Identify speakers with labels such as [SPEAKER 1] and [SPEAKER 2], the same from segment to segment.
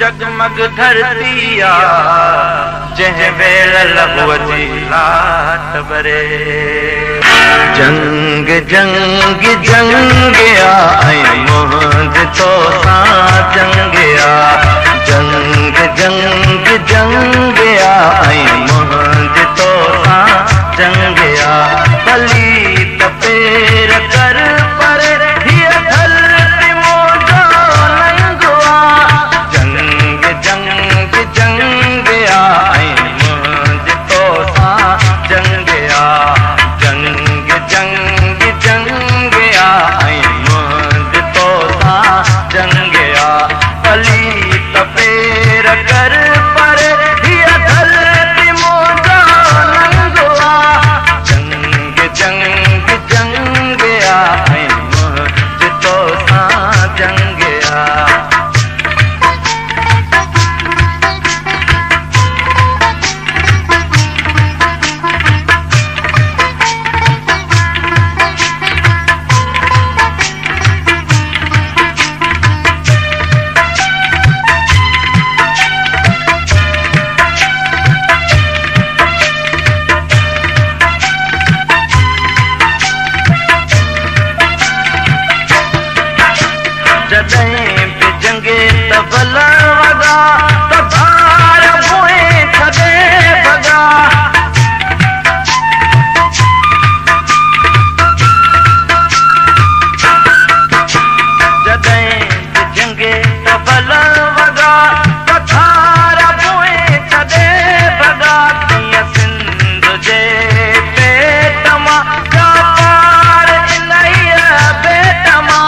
[SPEAKER 1] जगमग धरतिया जह वेल लहुअजी लाट बरे। जंग जंग जंग आई मोहद तो सा जंग जंग जंग जंग आई मोहद तो सा जंग पली तपेर कर पर हिय धरती मोजो नंगवा। जंग जंग जंग आई मोहद तो सा जंग जंग जंग जंग आई मोहद तो सा जंग पली तपेर कर पर हिय धरती मोजो नंगवा। जंग जंग जंग आई मोहद तो सा जंग जॾहिं बि जंगे तबल वॻा त धार पोइ थदे भॻा। जॾहिं बि जंगे तबल वॻा त धार पोइ थदे भॻा। तीअं सिंध जे पेट मां पार इलाही बेट मां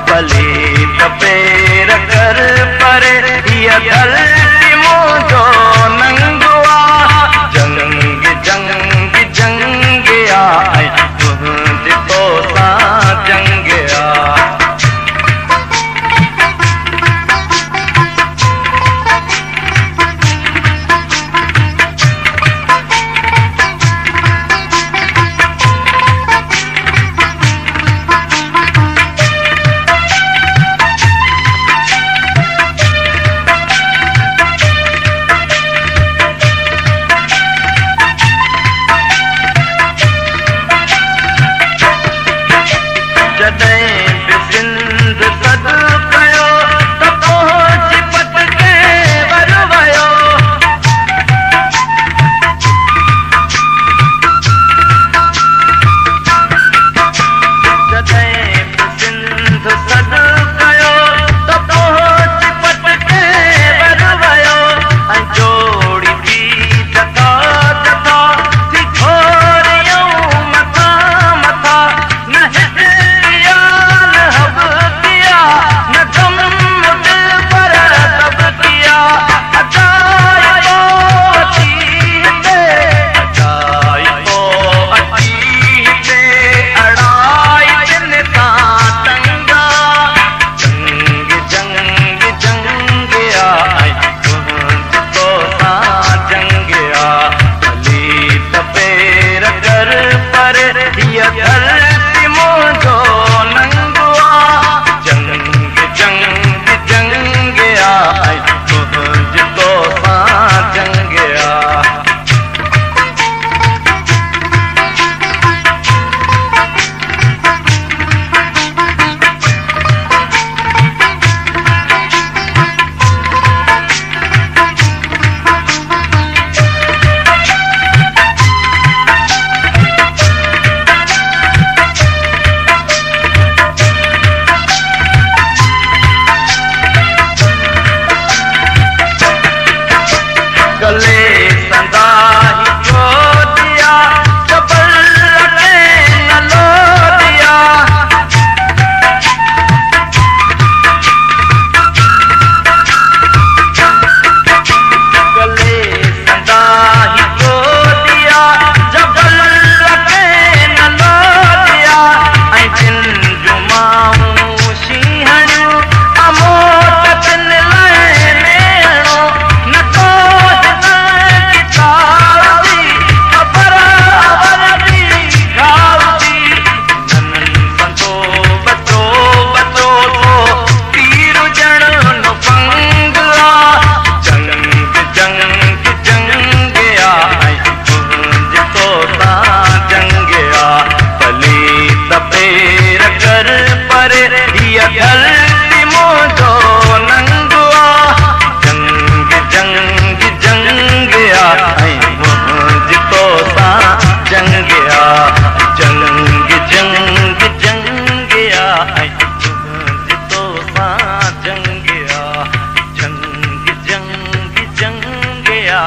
[SPEAKER 1] पली तपेर कर पर हिय धरती मोजो नंगवा। जंग जंग जंग आई मोहद तो सा जंग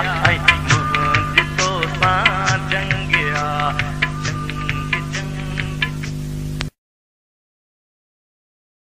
[SPEAKER 1] गया।